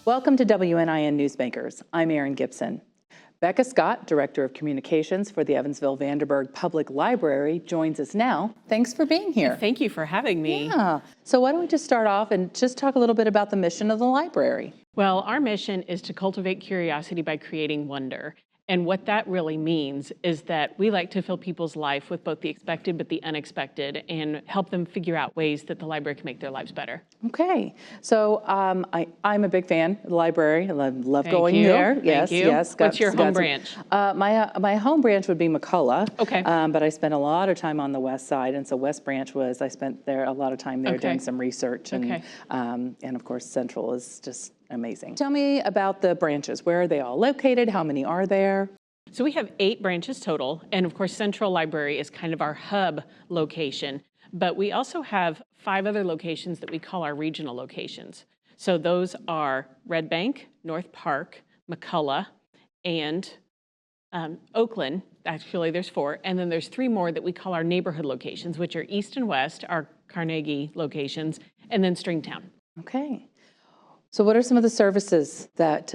Welcome to WNIN Newsmakers. I'm Erin Gibson. Becca Scott, Director of Communications for the Evansville Vanderburgh Public Library, joins us now. Thanks for being here. Thank you for having me. Yeah. So why don't we just start off and just talk a little bit about the mission of the library? Well, our mission is to cultivate curiosity by creating wonder. And what that really means is that we like to fill people's life with both the expected but the unexpected and help them figure out ways that the library can make their lives better. Okay. So I'm a big fan of the library. I love Thank going you. there. Thank Yes, you. yes. What's your home branch? My home branch would be McCullough. Okay. But I spent a lot of time on the west side, and so West Branch I spent there a lot of time there doing some research, and of course Central is just amazing. Tell me about the branches. Where are they all located? How many are there? So we have 8 branches total, and of course Central Library is kind of our hub location, but we also have 5 other locations that we call our regional locations. So those are Red Bank, North Park, McCullough, and Oakland. Actually, there's 4, and then there's 3 more that we call our neighborhood locations, which are East and West, our Carnegie locations, and then Stringtown. Okay. So what are some of the services that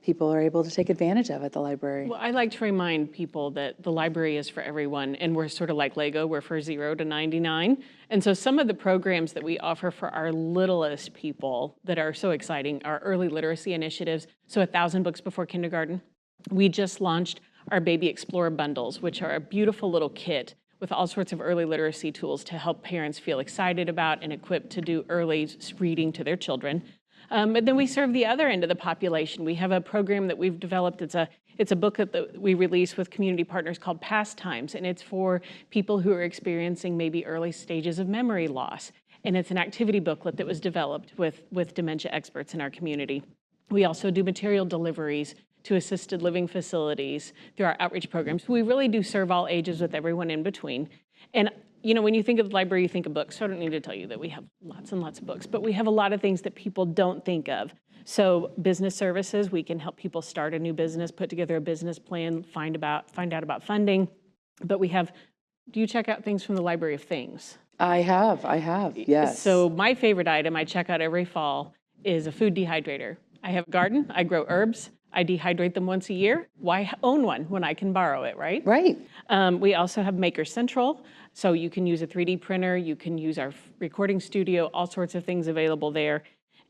people are able to take advantage of at the library? Well, I like to remind people that the library is for everyone, and we're sort of like Lego, we're for 0 to 99. And so some of the programs that we offer for our littlest people that are so exciting are early literacy initiatives, so 1,000 books before kindergarten. We just launched our Baby Explorer bundles, which are a beautiful little kit with all sorts of early literacy tools to help parents feel excited about and equipped to do early reading to their children. But then we serve the other end of the population. We have a program that we've developed. It's a book that we release with community partners called Pastimes, and it's for people who are experiencing maybe early stages of memory loss. And it's an activity booklet that was developed with dementia experts in our community. We also do material deliveries to assisted living facilities through our outreach programs. We really do serve all ages with everyone in between. And you know, when you think of the library, you think of books. So I don't need to tell you that we have lots and lots of books, but we have a lot of things that people don't think of. So business services, we can help people start a new business, put together a business plan, find out about funding. But we have, do you check out things from the Library of Things? I have, yes. So my favorite item I check out every fall is a food dehydrator. I have a garden, I grow herbs. I dehydrate them once a year. Why own one when I can borrow it, right? Right. We also have Maker Central, so you can use a 3D printer, you can use our recording studio, all sorts of things available there.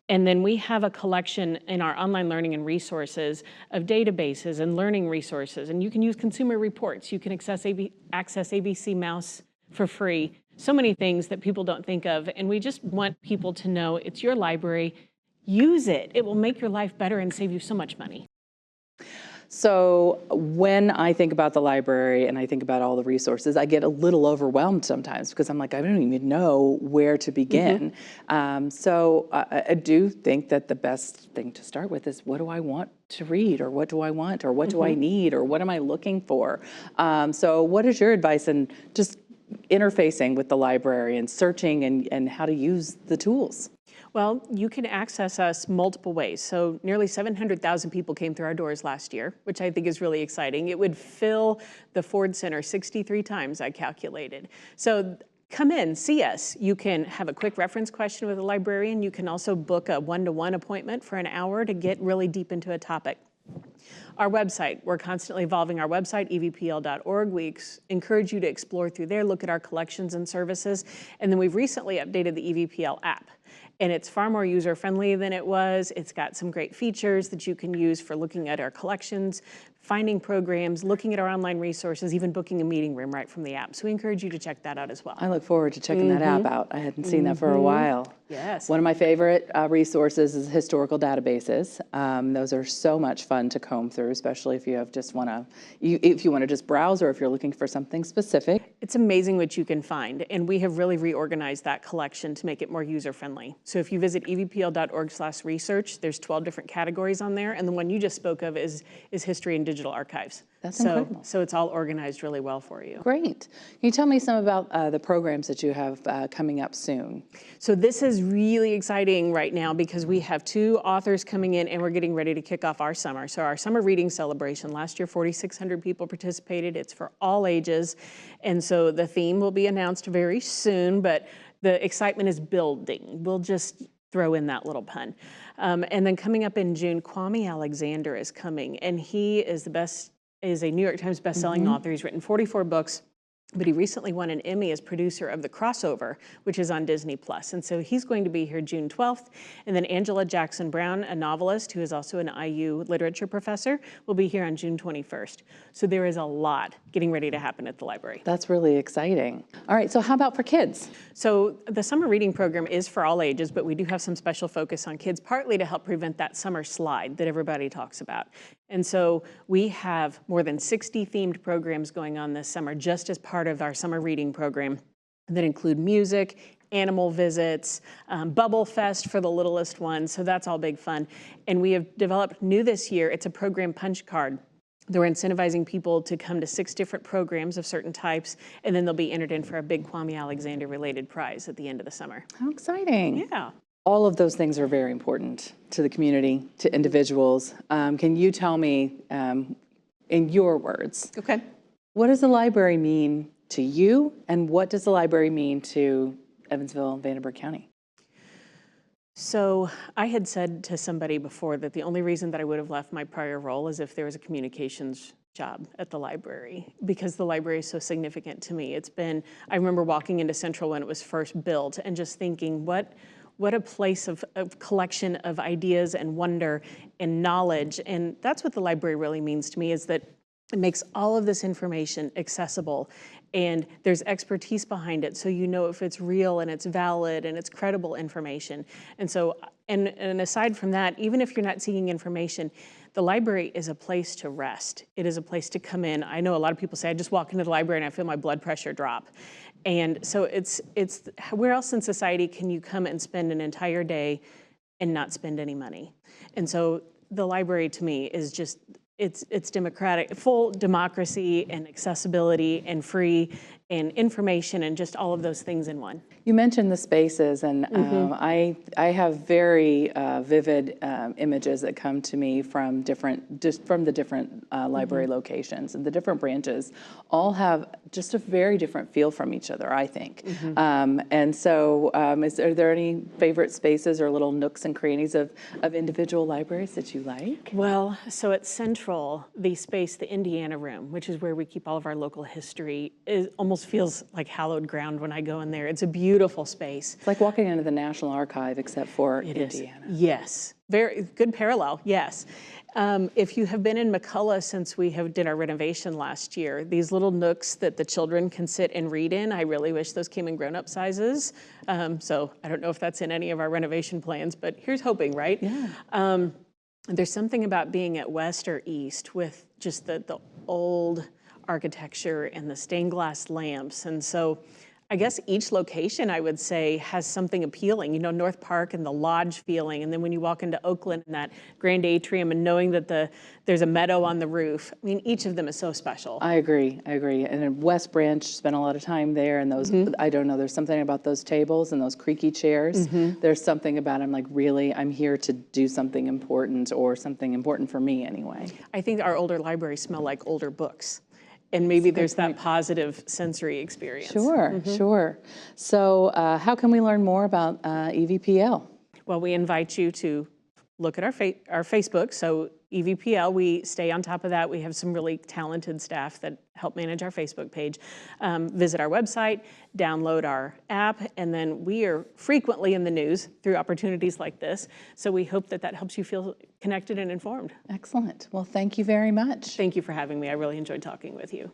And then we have a collection in our online learning and resources of databases and learning resources, and you can use consumer reports. You can access ABC Mouse for free. So many things that people don't think of, and we just want people to know it's your library. Use it. It will make your life better and save you so much money. So when I think about the library and I think about all the resources, I get a little overwhelmed sometimes because I'm like, I don't even know where to begin. So I do think that the best thing to start with is, what do I want to read, or what do I want, or what do I need, or what am I looking for? So what is your advice in just interfacing with the library and searching and how to use the tools? Well, you can access us multiple ways. So nearly 700,000 people came through our doors last year, which I think is really exciting. It would fill the Ford Center 63 times, I calculated. So come in, see us. You can have a quick reference question with a librarian. You can also book a one-to-one appointment for an hour to get really deep into a topic. Our website, we're constantly evolving our website, evpl.org. We encourage you to explore through there, look at our collections and services. And then we've recently updated the EVPL app. And it's far more user-friendly than it was. It's got some great features that you can use for looking at our collections, finding programs, looking at our online resources, even booking a meeting room right from the app. So we enrage you to check that out as well. I look forward to checking that app out. I hadn't seen that for a while. Yes. One of my favorite resources is historical databases. Those are so much fun to comb through, especially if you have if you want to just browse, or if you're looking for something specific. It's amazing what you can find, and we have really reorganized that collection to make it more user-friendly. So if you visit evpl.org/research, there's 12 different categories on there, and the one you just spoke of is history and digital archives. That's incredible. So it's all organized really well for you. Great. Can you tell me some about the programs that you have coming up soon? So this is really exciting right now because we have 2 authors coming in and we're getting ready to kick off our summer. So our summer reading celebration, last year 4,600 people participated. It's for all ages. And so the theme will be announced very soon, but the excitement is building. throw in that little pun. And then coming up in June, Kwame Alexander is coming, and he is a New York Times bestselling author. He's written 44 books. But he recently won an Emmy as producer of The Crossover, which is on Disney+. And so he's going to be here June 12th. And then Angela Jackson Brown, a novelist who is also an IU literature professor, will be here on June 21st. So there is a lot getting ready to happen at the library. That's really exciting. All right, so how about for kids? So the summer reading program is for all ages, but we do have some special focus on kids, partly to help prevent that summer slide that everybody talks about. And so we have more than 60 themed programs going on this summer, just as part of our summer reading program, that include music, animal visits, Bubble Fest for the littlest ones. So that's all big fun. And we have developed new this year, it's a program punch card. They're incentivizing people to come to 6 different programs of certain types, and then they'll be entered in for a big Kwame Alexander related prize at the end of the summer. How exciting. Yeah. All of those things are very important to the community, to individuals. Can you tell me, in your words, Okay. what does the library mean to you, and what does the library mean to Evansville and Vanderburgh County? So I had said to somebody before that the only reason that I would have left my prior role is if there was a communications job at the library, because the library is so significant to me. I remember walking into Central when it was first built and just thinking, what a place of collection of ideas and wonder and knowledge. And that's what the library really means to me, is that it makes all of this information accessible, and there's expertise behind it, so you know if it's real and it's valid and it's credible information. And so, and aside from that, even if you're not seeking information, the library is a place to rest. It is a place to come in. I know a lot of people say, I just walk into the library and I feel my blood pressure drop. And so it's where else in society can you come and spend an entire day and not spend any money? And so the library to me is just, it's democratic, full democracy and accessibility and free and information and just all of those things in one. You mentioned the spaces, and I have very vivid images that come to me from the different library locations, and the different branches all have just a very different feel from each other, I think. And so, are there any favorite spaces or little nooks and crannies of individual libraries that you like? Well, so at Central, the space, the Indiana Room, which is where we keep all of our local history, almost feels like hallowed ground when I go in there. It's a beautiful space. It's like walking into the National Archive, except for Indiana. Yes, very good parallel, yes. If you have been in McCullough since we did our renovation last year, these little nooks that the children can sit and read in, I really wish those came in grown-up sizes. So I don't know if that's in any of our renovation plans, but here's hoping, right? Yeah. There's something about being at West or East with just the old architecture and the stained glass lamps. And so I guess each location, I would say, has something appealing. You know, North Park and the lodge feeling, and then when you walk into Oakland and that grand atrium and knowing that there's a meadow on the roof. I mean, each of them is so special. I agree. And in West Branch, spent a lot of time there, and those, I don't know, there's something about those tables and those creaky chairs. There's something about, I'm like, really, I'm here to do something important, or something important for me anyway. I think our older libraries smell like older books. And maybe there's that positive sensory experience. Sure, sure. So how can we learn more about EVPL? Well, we invite you to look at our Facebook. So EVPL, we stay on top of that. We have some really talented staff that help manage our Facebook page. Visit our website, download our app, and then we are frequently in the news through opportunities like this. So we hope that helps you feel connected and informed. Excellent. Well, thank you very much. Thank you for having me. I really enjoyed talking with you.